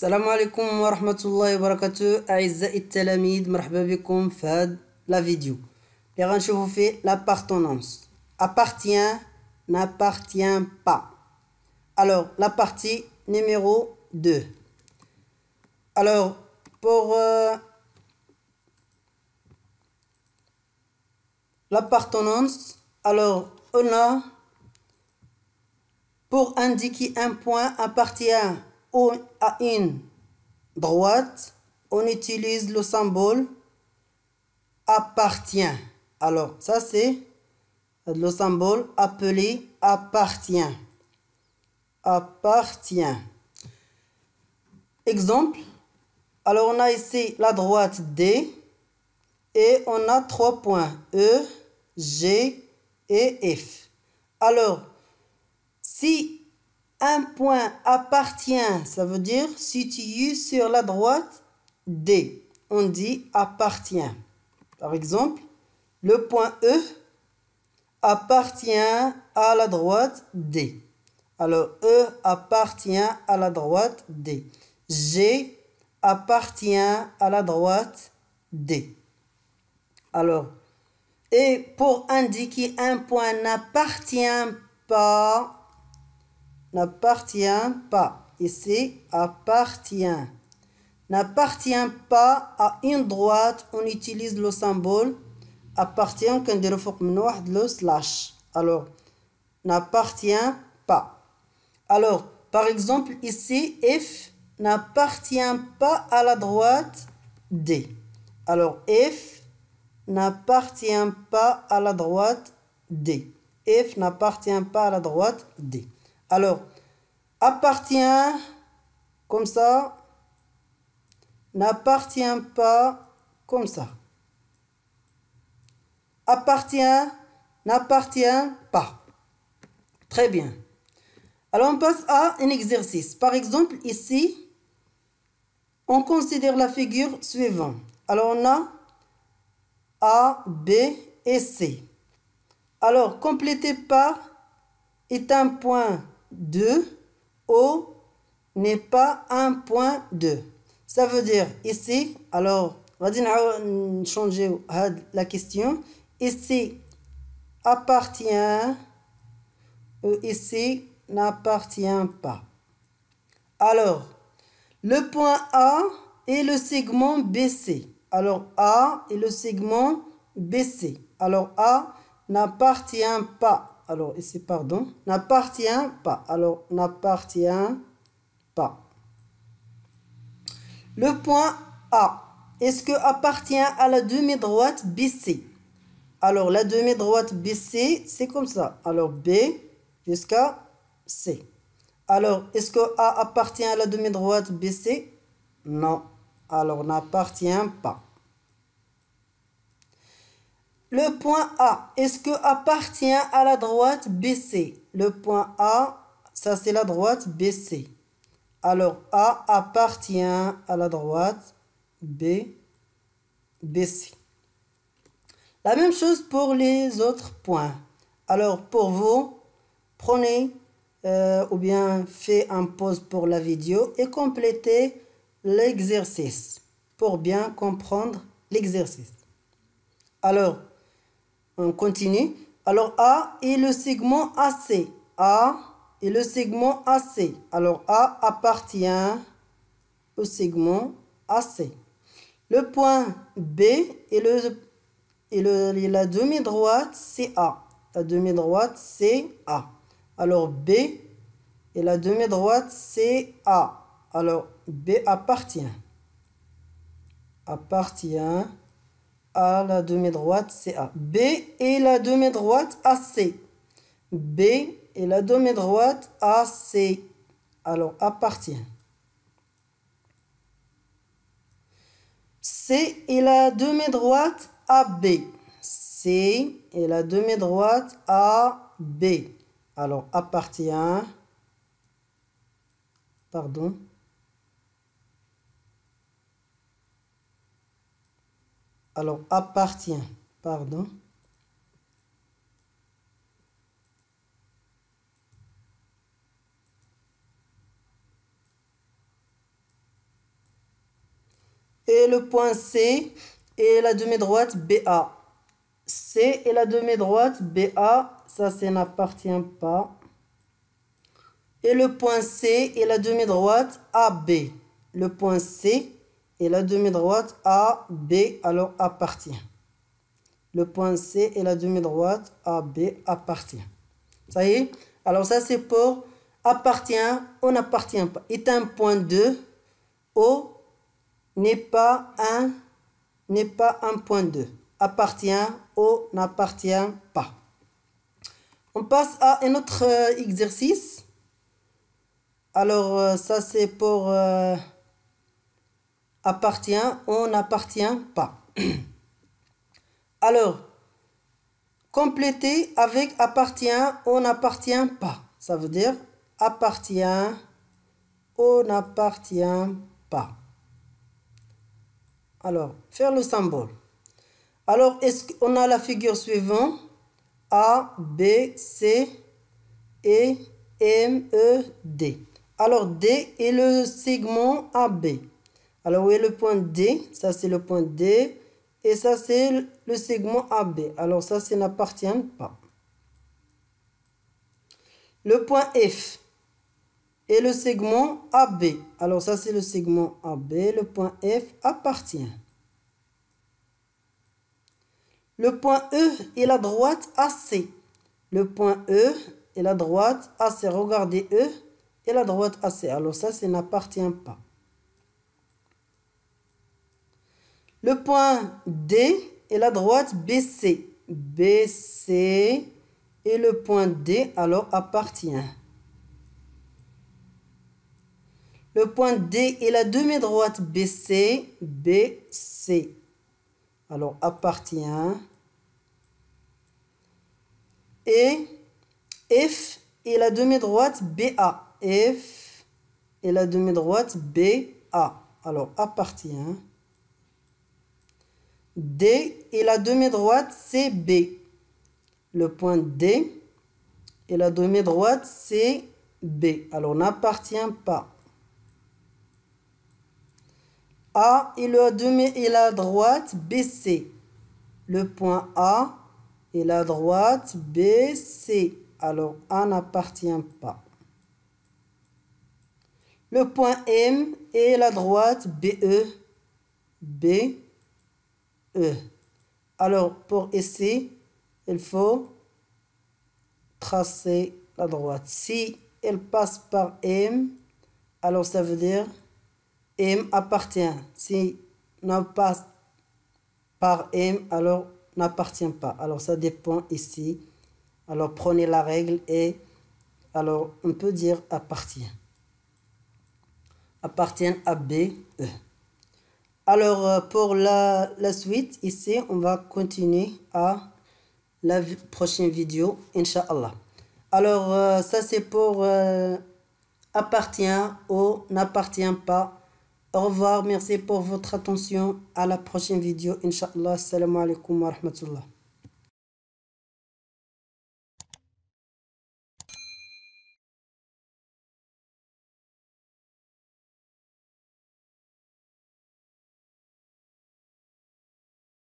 السلام عليكم ورحمة الله وبركاته أعزائي التلاميذ مرحبا بكم في هاد لا فيديو اللي غنشوفو فيه l'appartenance appartient n'appartient pas. Alors la partie numéro 2. Alors pour l'appartenance, alors on a pour indiquer un point appartient à une droite, on utilise le symbole appartient. Alors, ça c'est le symbole appelé appartient. Appartient. Exemple. Alors, on a ici la droite D et on a 3 points E, G et F. Alors, si un point appartient, ça veut dire situé sur la droite D. On dit appartient. Par exemple, le point E appartient à la droite D. Alors, E appartient à la droite D. G appartient à la droite D. Alors, et pour indiquer un point n'appartient pas, ici appartient, n'appartient pas à une droite, on utilise le symbole appartient كنديرو فوق منه واحد لو slash. Alors n'appartient pas. Alors par exemple ici F n'appartient pas à la droite D. Alors F n'appartient pas à la droite D. F n'appartient pas à la droite D. Alors, appartient, comme ça, n'appartient pas, comme ça. Appartient, n'appartient pas. Très bien. Alors, on passe à un exercice. Par exemple, ici, on considère la figure suivante. Alors, on a A, B et C. Alors, complété par est un point 2, O n'est pas un point 2. Ça veut dire ici, alors, on va changer la question. Ici, appartient, ici, n'appartient pas. Alors, le point A est le segment BC. Alors, A est le segment BC. Alors, A n'appartient pas. Alors, ici, pardon, n'appartient pas. Alors, n'appartient pas. Le point A, est-ce que appartient à la demi-droite BC? Alors, la demi-droite BC, c'est comme ça. Alors, B jusqu'à C. Alors, est-ce que A appartient à la demi-droite BC? Non. Alors, n'appartient pas. Le point A, est-ce que appartient à la droite BC? Le point A, ça c'est la droite BC. Alors, A appartient à la droite BC. La même chose pour les autres points. Alors, pour vous, prenez ou bien faites un pause pour la vidéo et complétez l'exercice pour bien comprendre l'exercice. Alors, on continue. Alors, A est le segment AC. A est le segment AC. Alors, A appartient au segment AC. Le point B est la demi-droite CA. La demi-droite CA. Alors, B est la demi-droite CA. Alors, B appartient. Appartient à la demi-droite CA. B est la demi-droite AC. B est la demi-droite AC. Alors, appartient. C est la demi-droite AB. C est la demi-droite AB. Alors, appartient. Pardon. Alors, appartient, pardon. et le point C et la demi-droite BA. C et la demi-droite BA, ça n'appartient pas. Et le point C et la demi-droite AB. Le point C et la demi-droite AB alors appartient. Le point C et la demi-droite AB appartient. Ça y est? Alors ça c'est pour appartient ou n'appartient pas. Est un point 2 ou n'est pas un point 2. Appartient ou n'appartient pas. On passe à un autre exercice. Alors ça c'est pour appartient ou n'appartient pas. Alors, compléter avec appartient ou n'appartient pas. Ça veut dire appartient ou n'appartient pas. Alors, faire le symbole. Alors, est-ce qu'on a la figure suivante? A, B, C, E, M, E, D. Alors, D est le segment AB. Alors, où est le point D? Ça, c'est le point D. Et ça, c'est le segment AB. Alors, ça n'appartient pas. Le point F est le segment AB. Alors, ça, c'est le segment AB. Le point F appartient. Le point E est la droite AC. Le point E est la droite AC. Regardez E et la droite AC. Alors, ça n'appartient pas. Le point D est la droite BC. BC et le point D alors appartient. Le point D est la demi-droite BC. BC alors appartient. Et F est la demi-droite BA. F est la demi-droite BA alors appartient. D est la demi-droite CB. Le point D est la demi-droite CB. Alors, n'appartient pas. A est la droite BC. Le point A est la droite BC. Alors, A n'appartient pas. Le point M est la droite BE. BE. Alors, pour ici, il faut tracer la droite. Si elle passe par M, alors ça veut dire M appartient. Si ne passe par M, alors n'appartient pas. Alors, ça dépend ici. Alors, prenez la règle et alors on peut dire appartient. Appartient à B, E. Alors, pour la suite, ici, on va continuer à la prochaine vidéo, Inch'Allah. Alors, ça c'est pour appartient ou n'appartient pas. Au revoir, merci pour votre attention. À la prochaine vidéo, Inch'Allah. Assalamu alaikum wa rahmatullah.